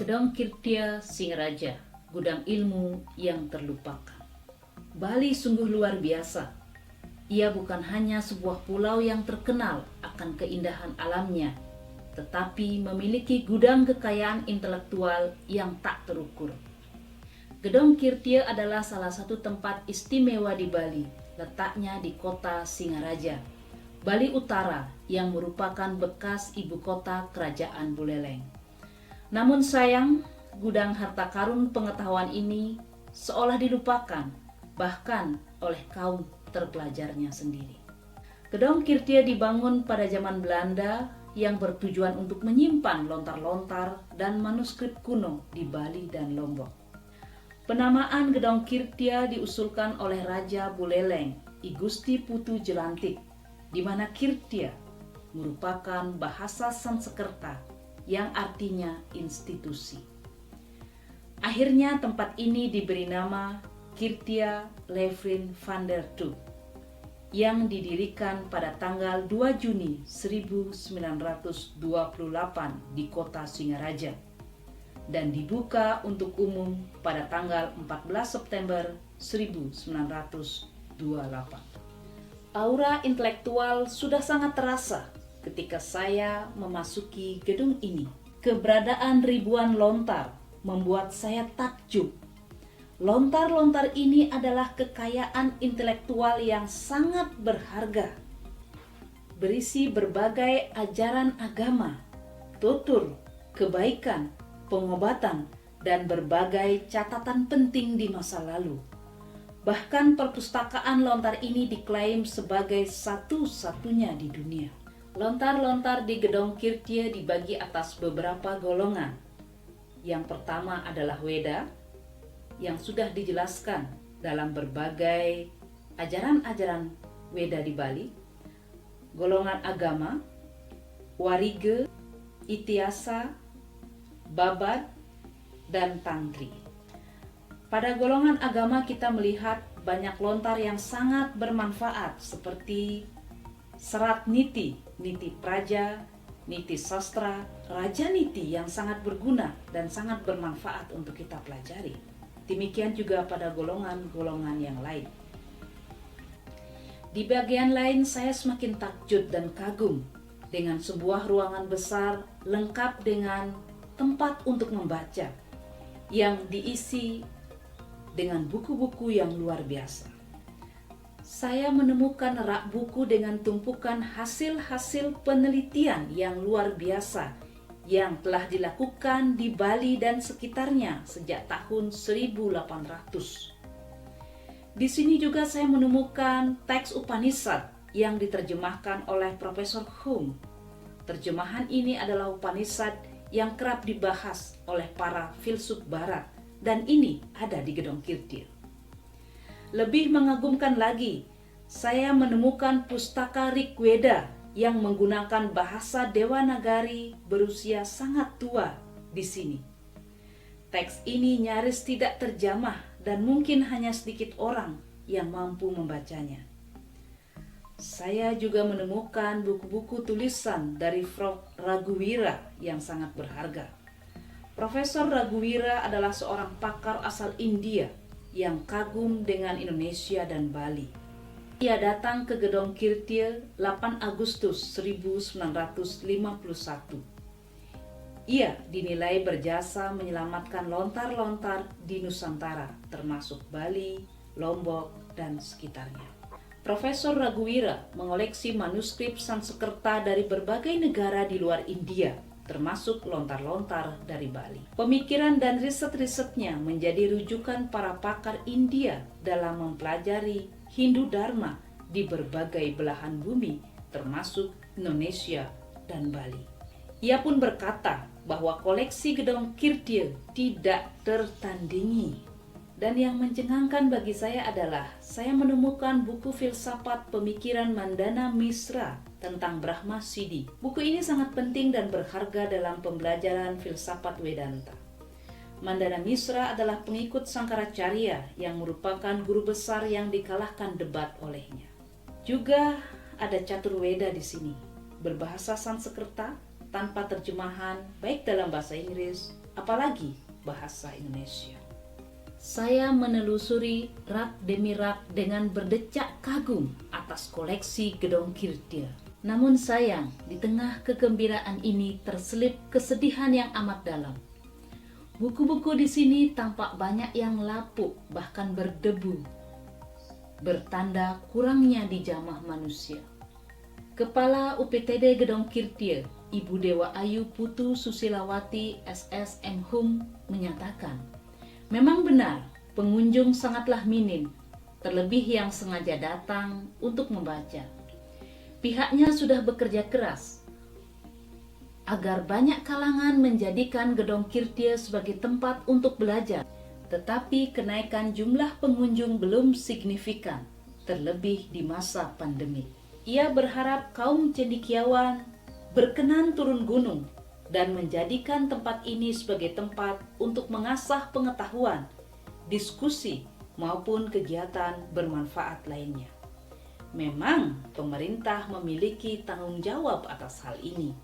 Gedong Kirtia Singaraja, gudang ilmu yang terlupakan. Bali sungguh luar biasa. Ia bukan hanya sebuah pulau yang terkenal akan keindahan alamnya, tetapi memiliki gudang kekayaan intelektual yang tak terukur. Gedong Kirtia adalah salah satu tempat istimewa di Bali, letaknya di kota Singaraja, Bali Utara, yang merupakan bekas ibu kota Kerajaan Buleleng. Namun sayang, gudang harta karun pengetahuan ini seolah dilupakan, bahkan oleh kaum terpelajarnya sendiri. Gedong Kirtia dibangun pada zaman Belanda yang bertujuan untuk menyimpan lontar-lontar dan manuskrip kuno di Bali dan Lombok. Penamaan Gedong Kirtia diusulkan oleh Raja Buleleng, I Gusti Putu Jelantik, di mana Kirtia merupakan bahasa Sanskerta yang artinya institusi. Akhirnya tempat ini diberi nama Kirtia Levrin van der Toek yang didirikan pada tanggal 2 Juni 1928 di kota Singaraja dan dibuka untuk umum pada tanggal 14 September 1928. Aura intelektual sudah sangat terasa ketika saya memasuki gedung ini. Keberadaan ribuan lontar membuat saya takjub. Lontar-lontar ini adalah kekayaan intelektual yang sangat berharga, berisi berbagai ajaran agama, tutur, kebaikan, pengobatan, dan berbagai catatan penting di masa lalu. Bahkan perpustakaan lontar ini diklaim sebagai satu-satunya di dunia. Lontar-lontar di Gedong Kirtia dibagi atas beberapa golongan. Yang pertama adalah Weda, yang sudah dijelaskan dalam berbagai ajaran-ajaran Weda di Bali. Golongan agama, Warige, Itiasa, Babat, dan Tantri. Pada golongan agama kita melihat banyak lontar yang sangat bermanfaat seperti Serat Niti, Niti Praja, Niti Sastra, Raja Niti yang sangat berguna dan sangat bermanfaat untuk kita pelajari. Demikian juga pada golongan-golongan yang lain. Di bagian lain saya semakin takjub dan kagum dengan sebuah ruangan besar lengkap dengan tempat untuk membaca yang diisi dengan buku-buku yang luar biasa. Saya menemukan rak buku dengan tumpukan hasil-hasil penelitian yang luar biasa yang telah dilakukan di Bali dan sekitarnya sejak tahun 1800. Di sini juga saya menemukan teks Upanishad yang diterjemahkan oleh Profesor Hum. Terjemahan ini adalah Upanishad yang kerap dibahas oleh para filsuf barat dan ini ada di Gedong Kirtia. Lebih mengagumkan lagi, saya menemukan pustaka Rigveda yang menggunakan bahasa Dewanagari berusia sangat tua di sini. Teks ini nyaris tidak terjamah dan mungkin hanya sedikit orang yang mampu membacanya. Saya juga menemukan buku-buku tulisan dari Prof. Raghuwira yang sangat berharga. Profesor Raghuwira adalah seorang pakar asal India yang kagum dengan Indonesia dan Bali. Ia datang ke Gedong Kirtia 8 Agustus 1951. Ia dinilai berjasa menyelamatkan lontar-lontar di Nusantara, termasuk Bali, Lombok, dan sekitarnya. Profesor Raghuwira mengoleksi manuskrip Sanskerta dari berbagai negara di luar India, termasuk lontar-lontar dari Bali. Pemikiran dan riset-risetnya menjadi rujukan para pakar India dalam mempelajari Hindu Dharma di berbagai belahan bumi, termasuk Indonesia dan Bali. Ia pun berkata bahwa koleksi Gedong Kirtia tidak tertandingi. Dan yang mencengangkan bagi saya adalah saya menemukan buku filsafat pemikiran Mandana Misra tentang Brahma Siddhi. Buku ini sangat penting dan berharga dalam pembelajaran filsafat Vedanta. Mandana Misra adalah pengikut Sangkaracarya yang merupakan guru besar yang dikalahkan debat olehnya. Juga ada Caturveda di sini, berbahasa Sanskerta tanpa terjemahan baik dalam bahasa Inggris apalagi bahasa Indonesia. Saya menelusuri rak demi rak dengan berdecak kagum atas koleksi Gedong Kirtia. Namun sayang, di tengah kegembiraan ini terselip kesedihan yang amat dalam. Buku-buku di sini tampak banyak yang lapuk, bahkan berdebu, bertanda kurangnya dijamah manusia. Kepala UPTD Gedong Kirtia, Ibu Dewa Ayu Putu Susilawati SSM Hum menyatakan, memang benar pengunjung sangatlah minim, terlebih yang sengaja datang untuk membaca. Pihaknya sudah bekerja keras agar banyak kalangan menjadikan Gedong Kirtia sebagai tempat untuk belajar. Tetapi kenaikan jumlah pengunjung belum signifikan, terlebih di masa pandemi. Ia berharap kaum cendekiawan berkenan turun gunung dan menjadikan tempat ini sebagai tempat untuk mengasah pengetahuan, diskusi, maupun kegiatan bermanfaat lainnya. Memang pemerintah memiliki tanggung jawab atas hal ini.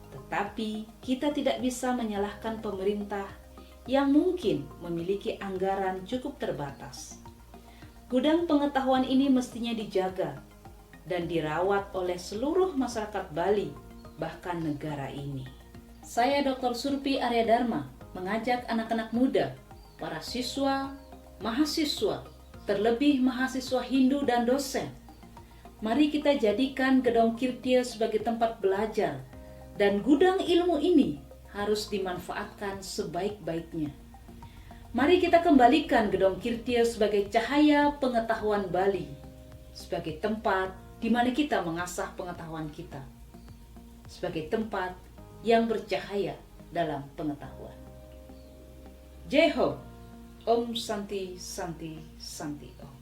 Tetapi kita tidak bisa menyalahkan pemerintah yang mungkin memiliki anggaran cukup terbatas. Gudang pengetahuan ini mestinya dijaga dan dirawat oleh seluruh masyarakat Bali, bahkan negara ini. Saya Dr. Surpi Arya Dharma mengajak anak-anak muda, para siswa, mahasiswa, terlebih mahasiswa Hindu dan dosen. Mari kita jadikan Gedong Kirtia sebagai tempat belajar, dan gudang ilmu ini harus dimanfaatkan sebaik-baiknya. Mari kita kembalikan Gedong Kirtia sebagai cahaya pengetahuan Bali, sebagai tempat di mana kita mengasah pengetahuan kita, sebagai tempat yang bercahaya dalam pengetahuan. Jai Ho, Om Santi Santi Santi Om.